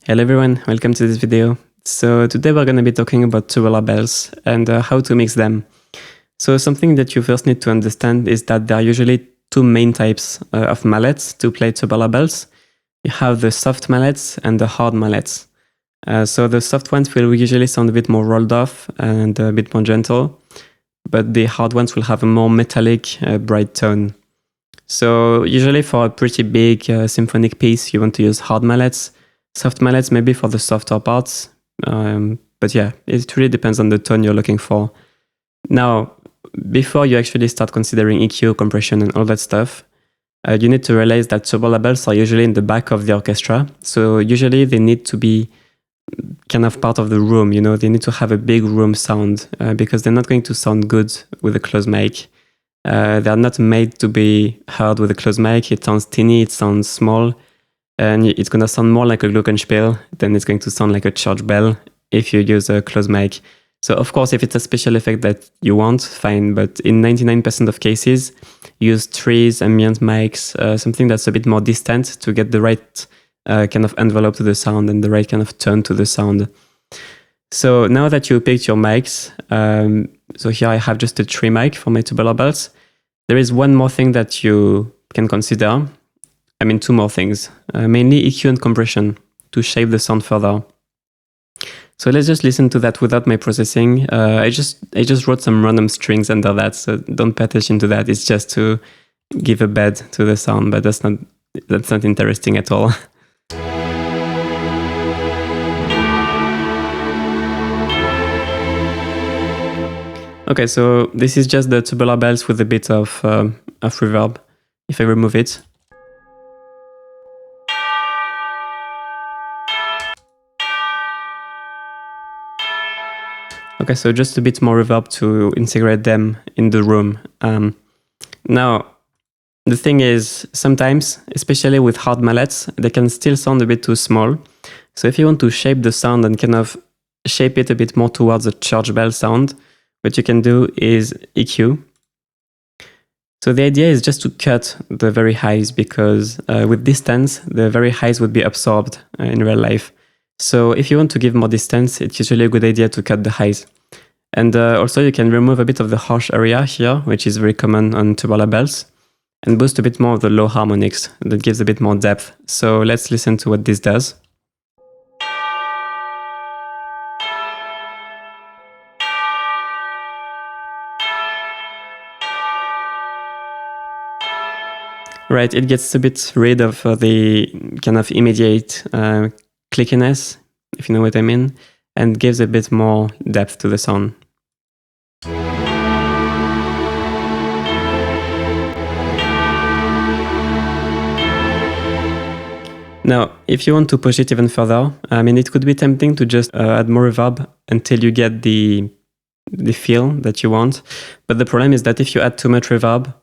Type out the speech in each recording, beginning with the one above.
Hello everyone, welcome to this video. So today we're going to be talking about tubular bells and how to mix them. So something that you first need to understand is that there are usually two main types of mallets to play tubular bells. You have the soft mallets and the hard mallets. So the soft ones will usually sound a bit more rolled off and a bit more gentle, but the hard ones will have a more metallic, bright tone. So usually for a pretty big symphonic piece, you want to use hard mallets. Soft mallets maybe for the softer parts, but yeah, it really depends on the tone you're looking for. Now, before you actually start considering EQ, compression and all that stuff, you need to realize that tubular bells are usually in the back of the orchestra. So usually they need to be kind of part of the room, you know, they need to have a big room sound because they're not going to sound good with a closed mic. They're not made to be heard with a closed mic. It sounds teeny, it sounds small. And it's going to sound more like a glockenspiel than it's going to sound like a church bell if you use a closed mic. So of course, if it's a special effect that you want, fine. But in 99% of cases, use trees, ambient mics, something that's a bit more distant to get the right kind of envelope to the sound and the right kind of tone to the sound. So now that you picked your mics, so here I have just a tree mic for my tubular bells. There is one more thing that you can consider. I mean, two more things, mainly EQ and compression to shape the sound further. So let's just listen to that without my processing. I just wrote some random strings under that, so don't pay attention to that. It's just to give a bed to the sound, but that's not interesting at all. Okay, so this is just the tubular bells with a bit of reverb. If I remove it. Okay, so just a bit more reverb to integrate them in the room. Now, the thing is, sometimes, especially with hard mallets, they can still sound a bit too small. So if you want to shape the sound and kind of shape it a bit more towards a church bell sound, what you can do is EQ. So the idea is just to cut the very highs because with distance, the very highs would be absorbed in real life. So if you want to give more distance, it's usually a good idea to cut the highs. And also you can remove a bit of the harsh area here, which is very common on tubular bells, and boost a bit more of the low harmonics. That gives a bit more depth. So let's listen to what this does. Right, it gets a bit rid of the kind of immediate clickiness, if you know what I mean, and gives a bit more depth to the sound. Now, if you want to push it even further, I mean, it could be tempting to just add more reverb until you get the feel that you want. But the problem is that if you add too much reverb,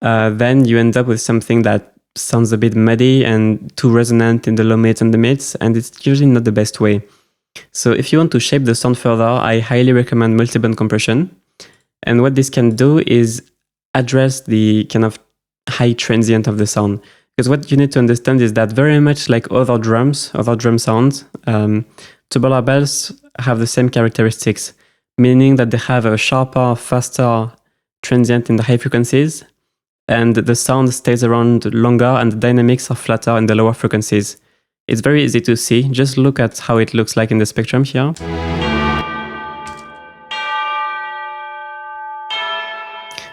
then you end up with something that sounds a bit muddy and too resonant in the low mids and the mids, and it's usually not the best way. So if you want to shape the sound further, I highly recommend multiband compression. And what this can do is address the kind of high transient of the sound. Because what you need to understand is that very much like other drum sounds, tubular bells have the same characteristics, meaning that they have a sharper, faster transient in the high frequencies, and the sound stays around longer and the dynamics are flatter in the lower frequencies. It's very easy to see. Just look at how it looks like in the spectrum here.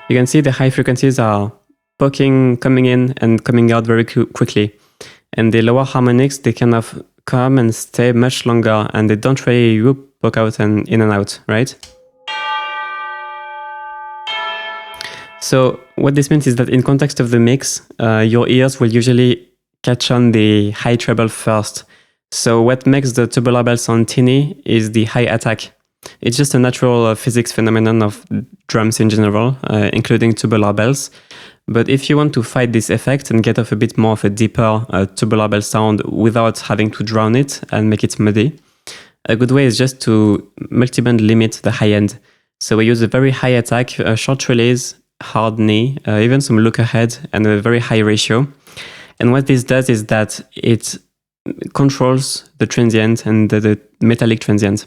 You can see the high frequencies are poking, coming in and coming out very quickly. And the lower harmonics, they kind of come and stay much longer and they don't really poke out and in and out, right? So what this means is that in context of the mix, your ears will usually catch on the high treble first. So what makes the tubular bell sound teeny is the high attack. It's just a natural physics phenomenon of drums in general, including tubular bells. But if you want to fight this effect and get off a bit more of a deeper tubular bell sound without having to drown it and make it muddy, a good way is just to multiband limit the high end. So we use a very high attack, a short release, hard knee, even some look ahead and a very high ratio. And what this does is that it controls the transient and the metallic transient.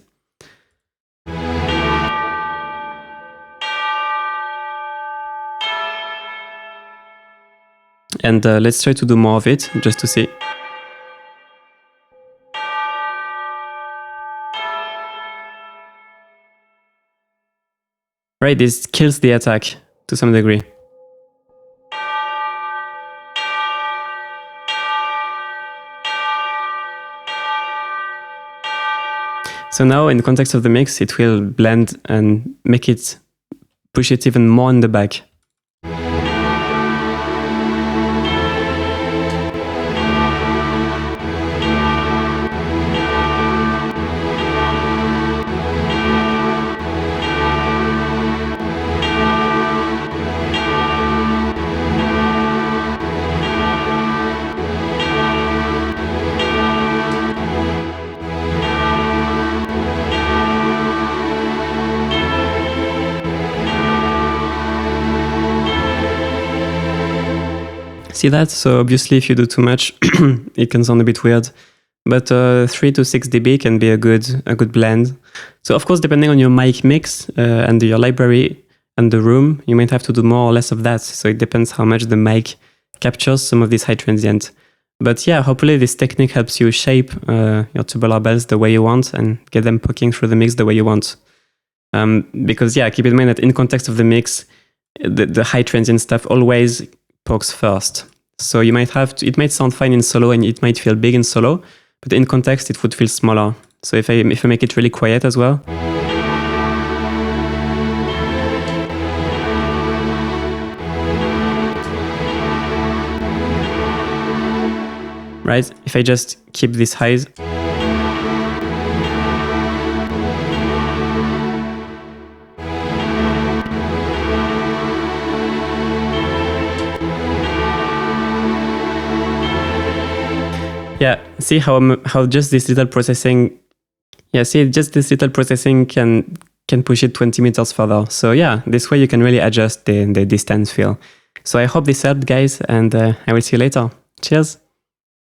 And let's try to do more of it, just to see. Right, this kills the attack to some degree. So now, in the context of the mix, it will blend and make it, push it even more in the back. See that? So obviously if you do too much, it can sound a bit weird. But 3 to 6 dB can be a good blend. So of course, depending on your mic mix and your library and the room, you might have to do more or less of that. So it depends how much the mic captures some of this high transient. But yeah, hopefully this technique helps you shape your tubular bells the way you want and get them poking through the mix the way you want. Because yeah, keep in mind that in context of the mix, the high transient stuff always pokes first. So you might have to, it might sound fine in solo and it might feel big in solo, but in context it would feel smaller. So if I make it really quiet as well. Right? If I just keep these highs. Yeah, see how just this little processing, just this little processing can push it 20 meters further. So yeah, this way you can really adjust the distance feel. So I hope this helped, guys, and I will see you later. Cheers.